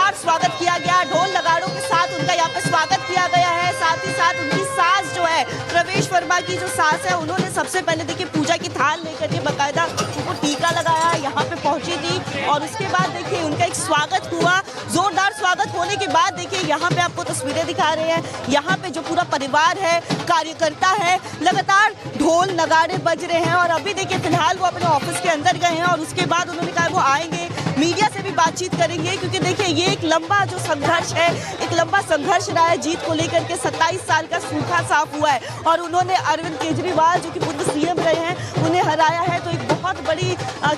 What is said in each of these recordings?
जोरदार स्वागत किया गया, ढोल नगाड़ों के साथ उनका यहाँ पे स्वागत किया गया है। साथ ही साथ उनकी सास जो है, प्रवेश वर्मा की जो सास है, उन्होंने सबसे पहले देखिए पूजा की थाल लेकर के बाकायदा उनको टीका लगाया, यहाँ पे पहुंची थी और उसके बाद देखिए उनका एक स्वागत हुआ। जोरदार स्वागत होने के बाद देखिए यहाँ पे आपको तस्वीरें दिखा रहे हैं, यहाँ पे जो पूरा परिवार है, कार्यकर्ता है, लगातार ढोल नगाड़े बज रहे हैं। और अभी देखिए फिलहाल वो अपने ऑफिस के अंदर गए हैं और उसके बाद उन्होंने कहा वो आएंगे, मीडिया से भी बातचीत करेंगे, क्योंकि देखिए ये एक लंबा जो संघर्ष है, एक लंबा संघर्ष रहा है जीत को लेकर के। 27 साल का सूखा साफ हुआ है और उन्होंने अरविंद केजरीवाल जो कि पूर्व सीएम रहे हैं, उन्हें हराया है। तो एक बहुत बड़ी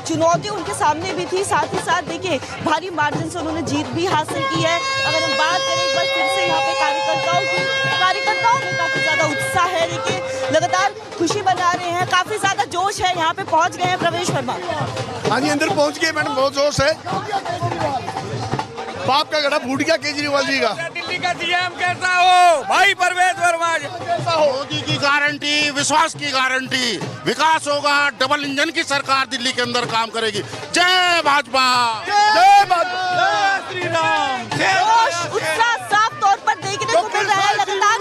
चुनौती उनके सामने भी थी। साथ ही साथ देखिए भारी मार्जिन से उन्होंने जीत भी हासिल की है। अगर हम बात करें एक बार फिर से यहाँ पे कार्यकर्ताओं में काफी ज्यादा उत्साह है, देखिए लगातार खुशी मना रहे हैं, काफी ज्यादा जोश है। यहाँ पे पहुंच गए हैं प्रवेश वर्मा। हाँ जी, अंदर पहुंच गए मैडम, बहुत जोश है। बाप का गड़ा फूट गया केजरीवाल जी का। दिल्ली का सीएम कैसा हो भाई परवेश वर्मा? मोदी की गारंटी, विश्वास की गारंटी, विकास होगा, डबल इंजन की सरकार दिल्ली के अंदर काम करेगी। जय भाजपा, जय भाजपा, जय श्री राम। जोश उत्साह साफ तौर पर देखने को मिल रहा है। लगातार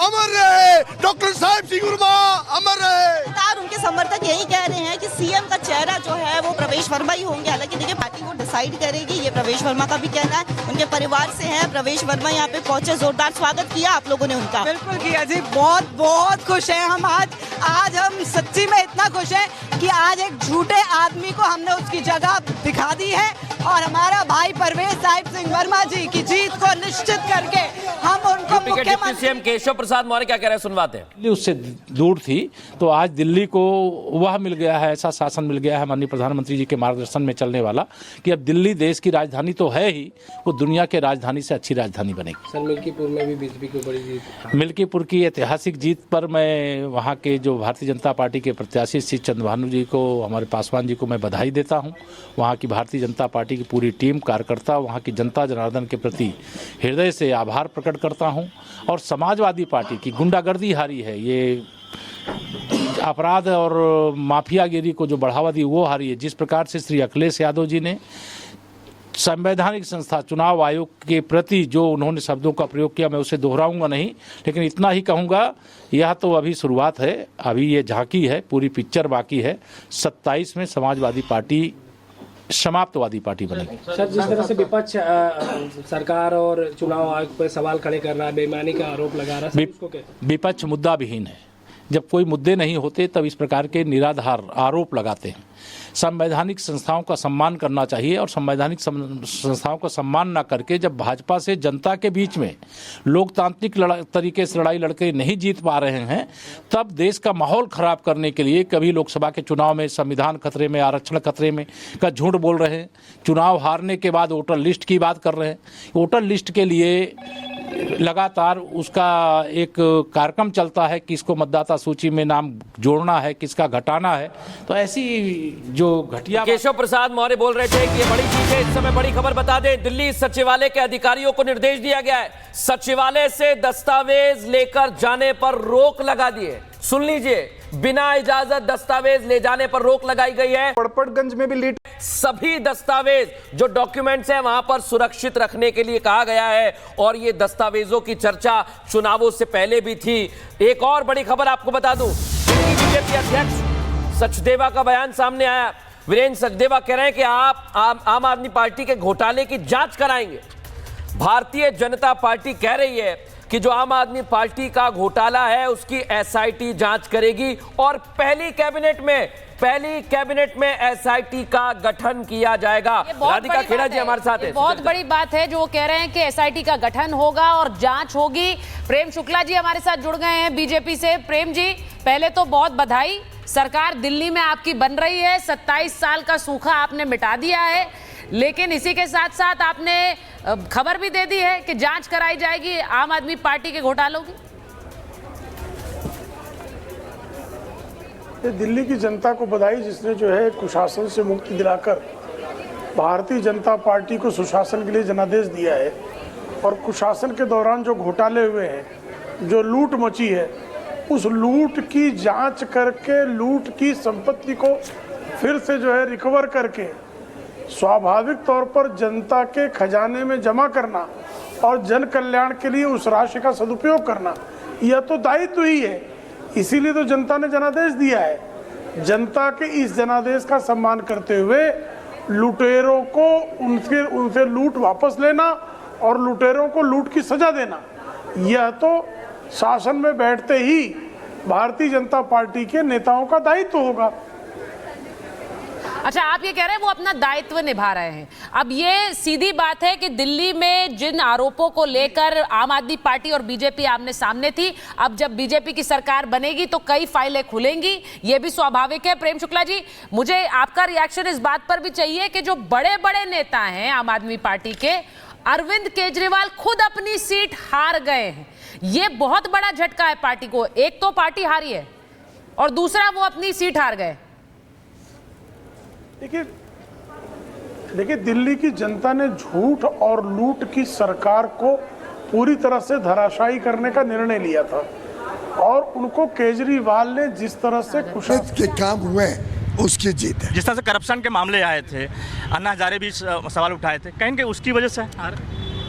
अमर रहे डॉक्टर साहब सिंह वर्मा, अमर रहे। उनके समर्थक यही कह रहे हैं कि सीएम का चेहरा जो है वो प्रवेश वर्मा ही होंगे। हालांकि देखिए पार्टी वो डिसाइड करेगी, ये प्रवेश वर्मा का भी कहना है। उनके परिवार से हैं प्रवेश वर्मा, यहाँ पे पहुंचे, जोरदार स्वागत किया आप लोगों ने उनका। बिल्कुल किया जी, बहुत बहुत खुश हैं हम आज हम सच्ची में इतना खुश हैं कि आज एक झूठे आदमी को हमने उसकी जगह दिखा दी है और हमारा भाई परवेश साहिब सिंह वर्मा जी की जीत को निश्चित करके हम उनको डिप्टी सीएम केशव प्रसाद मौर्य क्या कह रहे हैं, सुनवाते हैं। दिल्ली उससे दूर थी तो आज दिल्ली को वह मिल गया है, ऐसा शासन मिल गया है माननीय प्रधानमंत्री जी के मार्गदर्शन में चलने वाला कि अब दिल्ली देश की राजधानी तो है ही, वो दुनिया के राजधानी से अच्छी राजधानी बनेगी। सर मिल्कीपुर में भी बीजेपी को बड़ी जीत, मिल्कीपुर की ऐतिहासिक जीत पर मैं वहाँ के जो भारतीय जनता पार्टी के प्रत्याशी श्री चंद्रभानु जी को, हमारे पासवान जी को मैं बधाई देता हूँ। वहाँ की भारतीय जनता पार्टी की पूरी टीम, कार्यकर्ता, वहाँ की जनता जनार्दन के प्रति हृदय से आभार प्रकट करता हूँ। और समाजवादी पार्टी की गुंडागर्दी हारी है, ये अपराध और माफियागिरी को जो बढ़ावा दी वो हारी है। जिस प्रकार से श्री अखिलेश यादव जी ने संवैधानिक संस्था चुनाव आयोग के प्रति जो उन्होंने शब्दों का प्रयोग किया, मैं उसे दोहराऊंगा नहीं, लेकिन इतना ही कहूँगा, यह तो अभी शुरुआत है, अभी ये झांकी है, पूरी पिक्चर बाकी है। 27 में समाजवादी पार्टी समाप्तवादी पार्टी बनेगी। सर जिस तरह से विपक्ष सरकार और चुनाव आयोग पर सवाल खड़े कर रहा है, बेईमानी का आरोप लगा रहा है, इसको क्या? विपक्ष मुद्दा विहीन है। जब कोई मुद्दे नहीं होते तब इस प्रकार के निराधार आरोप लगाते हैं। संवैधानिक संस्थाओं का सम्मान करना चाहिए और संवैधानिक संस्थाओं का सम्मान न करके जब भाजपा से जनता के बीच में लोकतांत्रिक तरीके से लड़ाई लड़के नहीं जीत पा रहे हैं, तब देश का माहौल खराब करने के लिए कभी लोकसभा के चुनाव में संविधान खतरे में, आरक्षण खतरे में का झूठ बोल रहे हैं। चुनाव हारने के बाद वोटर लिस्ट की बात कर रहे हैं। वोटर लिस्ट के लिए लगातार उसका एक कार्यक्रम चलता है, किसको मतदाता सूची में नाम जोड़ना है, किसका घटाना है। तो ऐसी जो घटिया केशव प्रसाद मौर्य बोल रहे थे कि ये बड़ी चीज है। इस समय बड़ी खबर बता दें, दिल्ली सचिवालय के अधिकारियों को निर्देश दिया गया है, सचिवालय से दस्तावेज लेकर जाने पर रोक लगा दी है। सुन लीजिए, बिना इजाजत दस्तावेज ले जाने पर रोक लगाई गई है। पड़पड़गंज में भी लीड सभी दस्तावेज जो डॉक्यूमेंट्स हैं वहां पर सुरक्षित रखने के लिए कहा गया है और ये दस्तावेजों की चर्चा चुनावों से पहले भी थी। एक और बड़ी खबर आपको बता दूं, बीजेपी अध्यक्ष सचदेवा का बयान सामने आया। वीरेंद्र सचदेवा कह रहे हैं कि आप आम आदमी पार्टी के घोटाले की जांच कराएंगे। भारतीय जनता पार्टी कह रही है कि जो आम आदमी पार्टी का घोटाला है उसकी एसआईटी जांच करेगी और पहली कैबिनेट में एसआईटी का गठन किया जाएगा। राधिका खेड़ा जी हमारे साथ है। बहुत बड़ी बात है जो वो कह रहे हैं कि एसआईटी का गठन होगा और जांच होगी। प्रेम शुक्ला जी हमारे साथ जुड़ गए हैं बीजेपी से। प्रेम जी, पहले तो बहुत बधाई, सरकार दिल्ली में आपकी बन रही है। 27 साल का सूखा आपने मिटा दिया है, लेकिन इसी के साथ साथ आपने खबर भी दे दी है कि जांच कराई जाएगी आम आदमी पार्टी के घोटालों की। ये दिल्ली की जनता को बधाई, जिसने जो है कुशासन से मुक्ति दिलाकर भारतीय जनता पार्टी को सुशासन के लिए जनादेश दिया है। और कुशासन के दौरान जो घोटाले हुए हैं, जो लूट मची है, उस लूट की जांच करके लूट की संपत्ति को फिर से जो है रिकवर करके स्वाभाविक तौर पर जनता के खजाने में जमा करना और जन कल्याण के लिए उस राशि का सदुपयोग करना, यह तो दायित्व ही है। इसीलिए तो जनता ने जनादेश दिया है। जनता के इस जनादेश का सम्मान करते हुए लुटेरों को उनसे लूट वापस लेना और लुटेरों को लूट की सजा देना, यह तो शासन में बैठते ही भारतीय जनता पार्टी के नेताओं का दायित्व होगा। अच्छा, आप ये कह रहे हैं वो अपना दायित्व निभा रहे हैं। अब ये सीधी बात है कि दिल्ली में जिन आरोपों को लेकर आम आदमी पार्टी और बीजेपी आमने सामने थी, अब जब बीजेपी की सरकार बनेगी तो कई फाइलें खुलेंगी, ये भी स्वाभाविक है। प्रेम शुक्ला जी, मुझे आपका रिएक्शन इस बात पर भी चाहिए कि जो बड़े बड़े नेता हैं आम आदमी पार्टी के, अरविंद केजरीवाल खुद अपनी सीट हार गए हैं। ये बहुत बड़ा झटका है पार्टी को। एक तो पार्टी हारी है और दूसरा वो अपनी सीट हार गए। देखिए दिल्ली की जनता ने झूठ और लूट की सरकार को पूरी तरह से धराशायी करने का निर्णय लिया था और उनको केजरीवाल ने जिस तरह से कुशल के काम हुए उसकी जीत है। जिस तरह से करप्शन के मामले आए थे, अन्ना हजारे भी सवाल उठाए थे, कहीं कि उसकी वजह से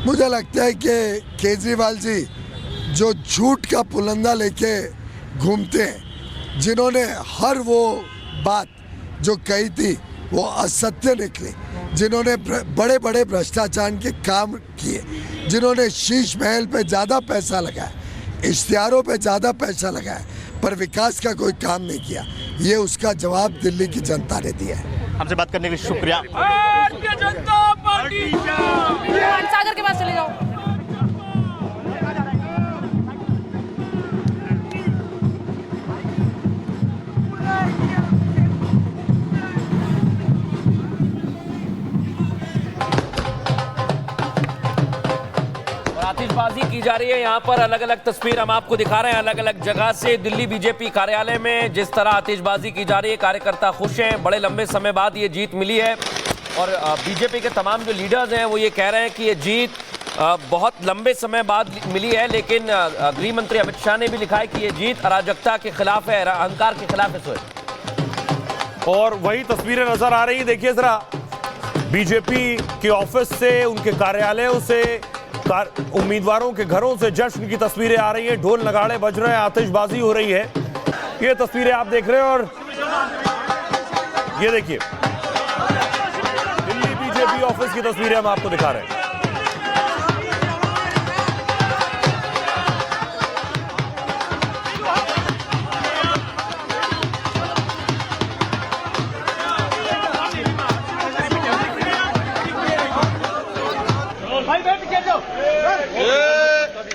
मुझे लगता है कि केजरीवाल जी जो झूठ का पुलंदा लेके घूमते हैं, जिन्होंने हर वो बात जो कही थी वो असत्य निकली, जिन्होंने बड़े बड़े भ्रष्टाचार के काम किए, जिन्होंने शीश महल पे ज़्यादा पैसा लगाया, इश्तिहारों पे ज़्यादा पैसा लगाया, पर विकास का कोई काम नहीं किया, ये उसका जवाब दिल्ली की जनता ने दिया है। हमसे बात करने के लिए शुक्रिया। भारतीय जनता पार्टी सागर के पास चले जाओ। आतिशबाजी की जा रही है यहाँ पर। अलग अलग तस्वीर हम आपको दिखा रहे हैं अलग अलग जगह से। दिल्ली बीजेपी कार्यालय में जिस तरह आतिशबाजी की जा रही है, कार्यकर्ता खुश हैं, बड़े लंबे समय बाद ये जीत मिली है। और बीजेपी के तमाम जो लीडर्स हैं वो ये कह रहे हैं कि ये जीत बहुत लंबे समय बाद मिली है, लेकिन गृह मंत्री अमित शाह ने भी लिखा है कि ये जीत अराजकता के खिलाफ है, अहंकार के खिलाफ है। और वही तस्वीरें नजर आ रही है। देखिए जरा, बीजेपी के ऑफिस से, उनके कार्यालयों से, उम्मीदवारों के घरों से जश्न की तस्वीरें आ रही है। ढोल नगाड़े बज रहे हैं, आतिशबाजी हो रही है। ये तस्वीरें आप देख रहे हैं और ये देखिए दिल्ली बीजेपी ऑफिस की तस्वीरें हम आपको दिखा रहे हैं।